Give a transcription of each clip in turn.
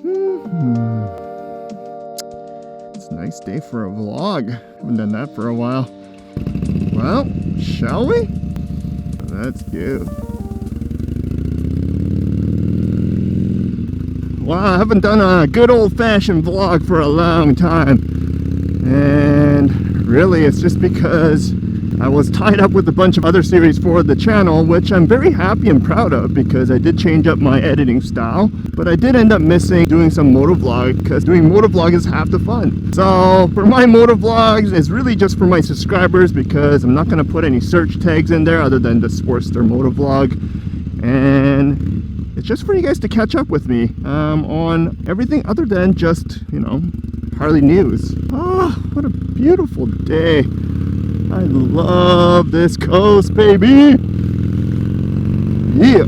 It's a nice day for a vlog. Haven't done that for a while. Well, shall we? Let's go. Wow, I haven't done a good old-fashioned vlog for a long time. And really, it's just because I was tied up with a bunch of other series for the channel, which I'm very happy and proud of because I did change up my editing style. But I did end up missing doing some motovlog because doing motovlog is half the fun. So for my motovlogs, it's really just for my subscribers because I'm not going to put any search tags in there other than the Sportster Motovlog. And it's just for you guys to catch up with me on everything other than just, you know, Harley news. Oh, what a beautiful day. I love this coast, baby. Yeah.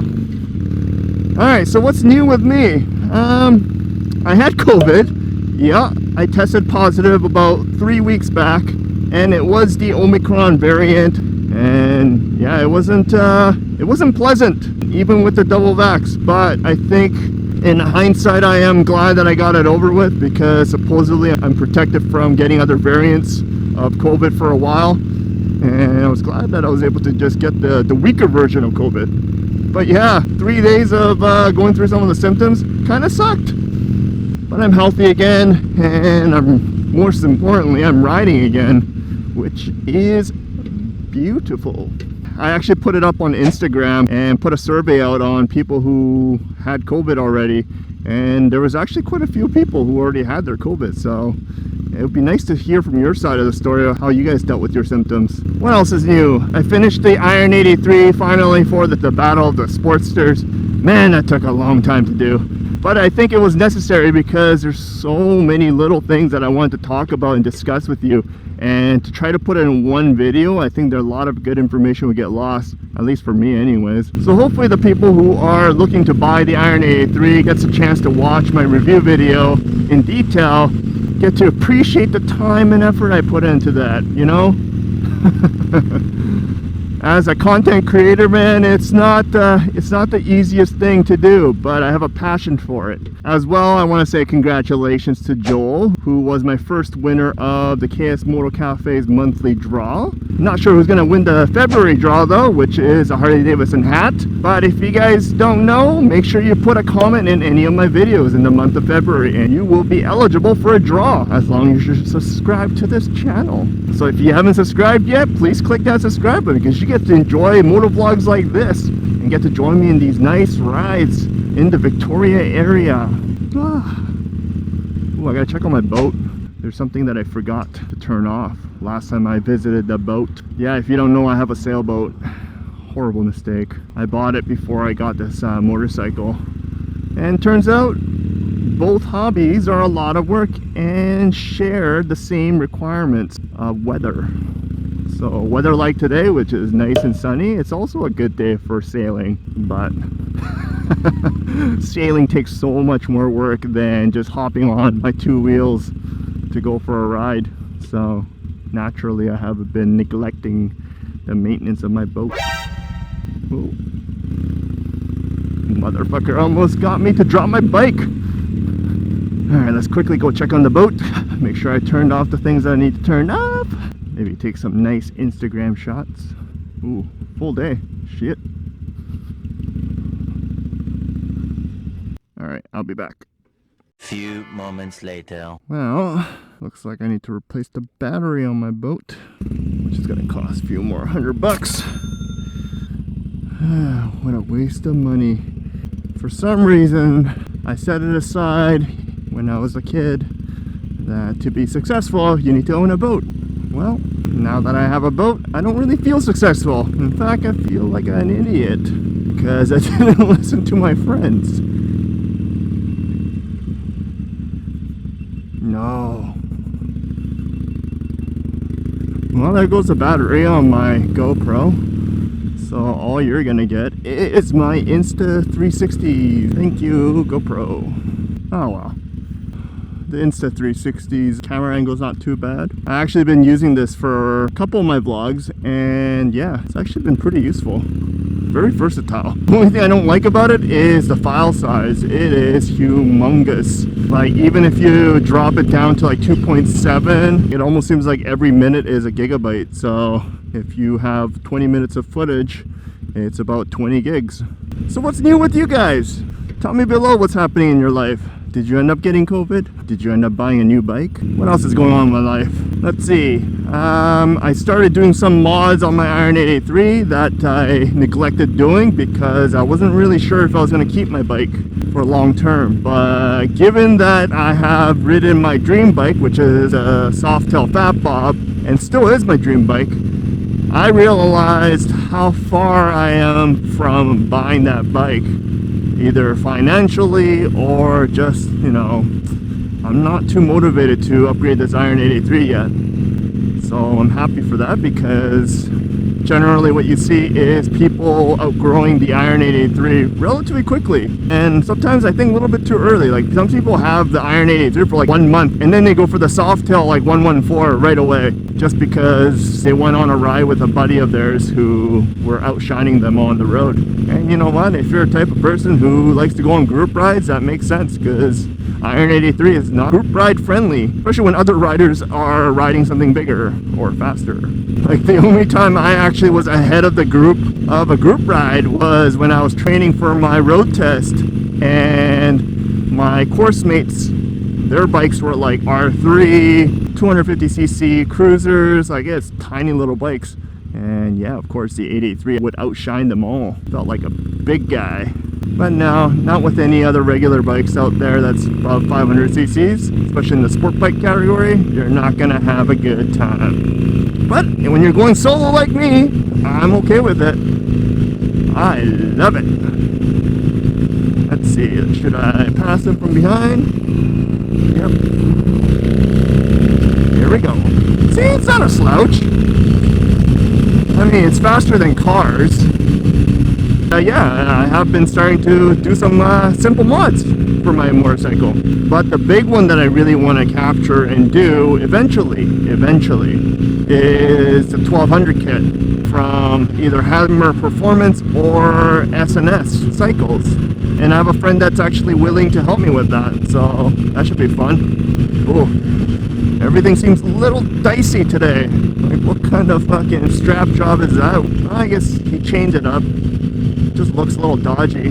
Alright, so what's new with me? I had COVID. Yeah, I tested positive about 3 weeks back, and it was the Omicron variant. And yeah, it wasn't pleasant, even with the double vax. But I think in hindsight, I am glad that I got it over with because supposedly I'm protected from getting other variants of COVID for a while. And I was glad that I was able to just get the weaker version of COVID. But yeah, 3 days of going through some of the symptoms kind of sucked. But I'm healthy again, and most importantly, I'm riding again, which is beautiful. I actually put it up on Instagram and put a survey out on people who had COVID already, and there was actually quite a few people who already had their COVID, so it would be nice to hear from your side of the story of how you guys dealt with your symptoms. What else is new? I finished the Iron 83 finally for the Battle of the Sportsters. Man, that took a long time to do. But I think it was necessary because there's so many little things that I wanted to talk about and discuss with you. And to try to put it in one video, I think there are a lot of good information would get lost, at least for me anyways. So hopefully the people who are looking to buy the Iron 83 gets a chance to watch my review video in detail, get to appreciate the time and effort I put into that, you know? As a content creator, man, it's not the easiest thing to do, but I have a passion for it. As well, I want to say congratulations to Joel, who was my first winner of the KS Moto Cafe's monthly draw. Not sure who's going to win the February draw though, which is a Harley Davidson hat. But if you guys don't know, make sure you put a comment in any of my videos in the month of February, and you will be eligible for a draw as long as you're subscribed to this channel. So if you haven't subscribed yet, please click that subscribe button because you get to enjoy motovlogs like this and get to join me in these nice rides in the Victoria area. Ooh, I gotta check on my boat. There's something that I forgot to turn off last time I visited the boat. Yeah, if you don't know, I have a sailboat. Horrible mistake. I bought it before I got this motorcycle. And turns out both hobbies are a lot of work and share the same requirements of weather. So weather like today, which is nice and sunny, it's also a good day for sailing, but sailing takes so much more work than just hopping on my two wheels to go for a ride. So naturally I have been neglecting the maintenance of my boat. Ooh. Motherfucker almost got me to drop my bike. Alright, let's quickly go check on the boat, make sure I turned off the things that I need to turn off. Maybe take some nice Instagram shots. Ooh, full day. Shit. Alright, I'll be back. Few moments later. Well, looks like I need to replace the battery on my boat, which is gonna cost a few more $100. What a waste of money. For some reason, I set it aside when I was a kid that to be successful, you need to own a boat. Well, now that I have a boat, I don't really feel successful. In fact, I feel like an idiot because I didn't listen to my friends. No. Well, there goes the battery on my GoPro. So all you're gonna get is my Insta360. Thank you, GoPro. Oh well. The Insta360's camera angle's not too bad. I've actually been using this for a couple of my vlogs, and yeah, it's actually been pretty useful. very versatile. The only thing I don't like about it is the file size. It is humongous. Like, even if you drop it down to like 2.7, it almost seems like every minute is a gigabyte. So if you have 20 minutes of footage, it's about 20 gigs. So what's new with you guys? Tell me below what's happening in your life. Did you end up getting COVID? Did you end up buying a new bike? What else is going on in my life? Let's see. I started doing some mods on my Iron 883 that I neglected doing because I wasn't really sure if I was going to keep my bike for long term. But given that I have ridden my dream bike, which is a Softail Fat Bob, and still is my dream bike, I realized how far I am from buying that bike, either financially or just, you know, I'm not too motivated to upgrade this Iron 883 yet. So I'm happy for that, because generally what you see is people outgrowing the Iron 883 relatively quickly, and sometimes I think a little bit too early. Like, some people have the Iron 883 for like 1 month and then they go for the Softail like 114 right away, just because they went on a ride with a buddy of theirs who were outshining them on the road. And you know what, if you're a type of person who likes to go on group rides, that makes sense, because Iron 83 is not group ride friendly, especially when other riders are riding something bigger or faster. Like, the only time I actually was ahead of the group of a group ride was when I was training for my road test, and my course mates, their bikes were like R3, 250cc cruisers, like, it's tiny little bikes. And yeah, of course the 883 would outshine them all. Felt like a big guy. But no, not with any other regular bikes out there that's above 500 cc's, especially in the sport bike category. You're not gonna have a good time. But when you're going solo like me, I'm okay with it. I love it. Let's see, should I pass him from behind? Yep. Here we go. See, it's not a slouch. I mean, it's faster than cars. Yeah, I have been starting to do some simple mods for my motorcycle. But the big one that I really want to capture and do eventually, is the 1200 kit from either HAMMERPERFORMANCE or SNS Cycles. And I have a friend that's actually willing to help me with that, so that should be fun. Ooh, everything seems a little dicey today. Like, what kind of fucking strap job is that? Well, I guess he chained it up. Just looks a little dodgy.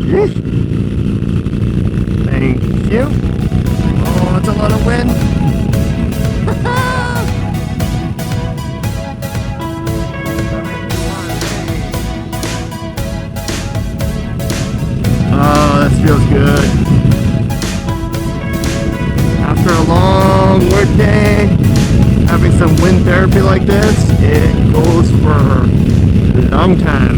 Yeesh. Thank you. Oh, that's a lot of wind. Oh, this feels good. After a long work day, having some wind therapy like this, it goes for a long time.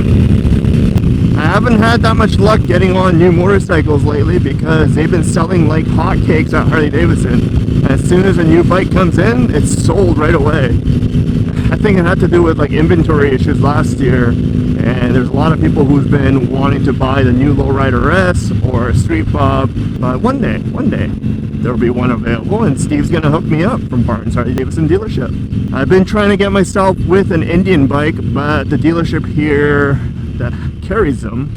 I haven't had that much luck getting on new motorcycles lately because they've been selling like hotcakes at Harley Davidson. As soon as a new bike comes in, it's sold right away. I think it had to do with like inventory issues last year, and there's a lot of people who've been wanting to buy the new Lowrider S or Street Bob. But one day, there'll be one available, and Steve's gonna hook me up from Barton's Harley Davidson dealership. I've been trying to get myself with an Indian bike, but the dealership here that carries them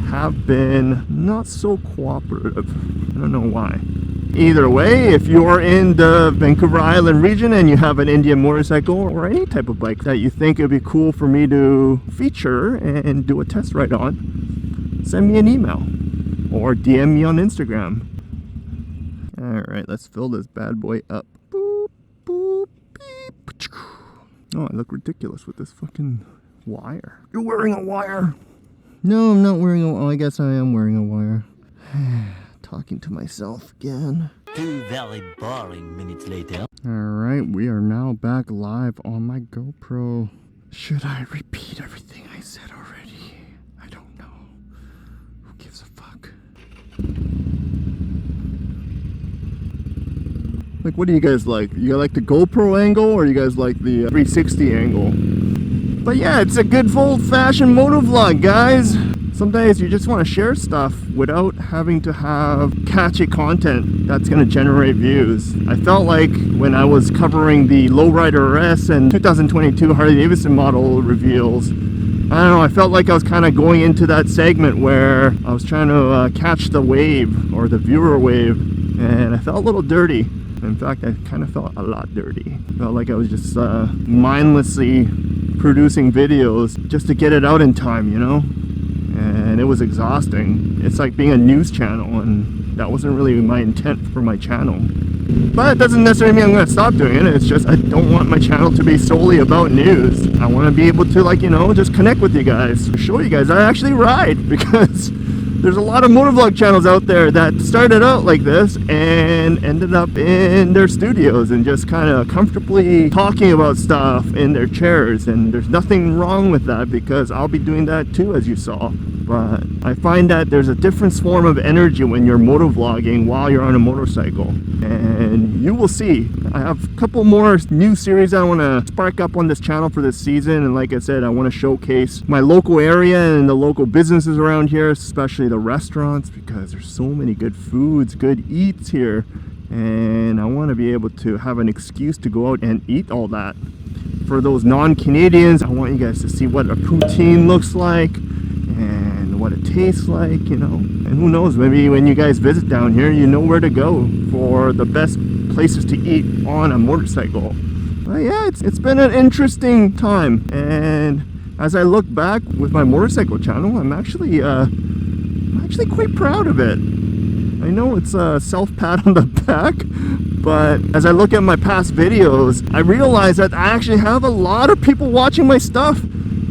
have been not so cooperative. I don't know why. Either way, if you're in the Vancouver Island region and you have an Indian motorcycle or any type of bike that you think it would be cool for me to feature and do a test ride on, send me an email or DM me on Instagram. Alright, let's fill this bad boy up. Boop, boop, beep. Oh, I look ridiculous with this fucking wire. You're wearing a wire? No, I'm not wearing a wire. Oh, I guess I am wearing a wire. Talking to myself again. 2 very boring minutes later. Alright, we are now back live on my GoPro. Should I repeat everything I said already? I don't know. Who gives a fuck? Like, what do you guys like? You guys like the GoPro angle, or you guys like the 360 angle? But yeah, it's a good old-fashioned motovlog, guys. some days you just want to share stuff without having to have catchy content that's going to generate views. I felt like when I was covering the Lowrider S and 2022 Harley Davidson model reveals, I don't know, I felt like I was kind of going into that segment where I was trying to catch the wave or the viewer wave, and I felt a little dirty. In fact, I kind of felt a lot dirty. Felt like I was just mindlessly producing videos just to get it out in time, you know? And it was exhausting. It's like being a news channel, and that wasn't really my intent for my channel. But it doesn't necessarily mean I'm going to stop doing it. It's just I don't want my channel to be solely about news. I want to be able to, like, you know, just connect with you guys, show you guys I actually ride, because there's a lot of motovlog channels out there that started out like this and ended up in their studios and just kind of comfortably talking about stuff in their chairs, and there's nothing wrong with that, because I'll be doing that too, as you saw. But I find that there's a different form of energy when you're motovlogging while you're on a motorcycle, and you will see. I have a couple more new series I want to spark up on this channel for this season, and like I said, I want to showcase my local area and the local businesses around here, especially the restaurants, because there's so many good foods, good eats here, and I want to be able to have an excuse to go out and eat all that. For those non-Canadians, I want you guys to see what a poutine looks like and what it tastes like, you know. And who knows, maybe when you guys visit down here, you know where to go for the best places to eat on a motorcycle. But yeah, it's been an interesting time, and as I look back with my motorcycle channel, I'm actually quite proud of it. I know it's a self-pat on the back, but as I look at my past videos, I realize that I actually have a lot of people watching my stuff,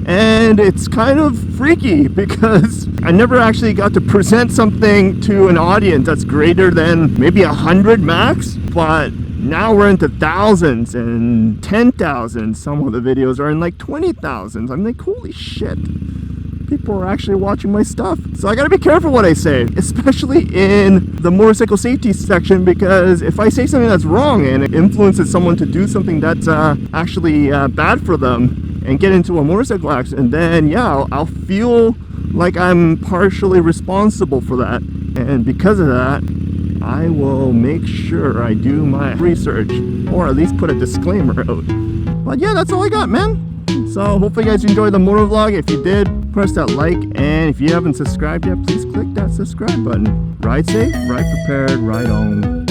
and it's kind of freaky because I never actually got to present something to an audience that's greater than maybe 100 max, but now we're into thousands and 10,000. Some of the videos are in like 20,000. I'm like, holy shit, people are actually watching my stuff. So I gotta be careful what I say, especially in the motorcycle safety section, because if I say something that's wrong and it influences someone to do something that's actually bad for them and get into a motorcycle accident, then yeah, I'll feel like I'm partially responsible for that. And because of that, I will make sure I do my research, or at least put a disclaimer out. But yeah, that's all I got, man. So hopefully you guys enjoyed the motovlog. If you did, press that like, and if you haven't subscribed yet, please click that subscribe button. Ride safe, ride prepared, ride on.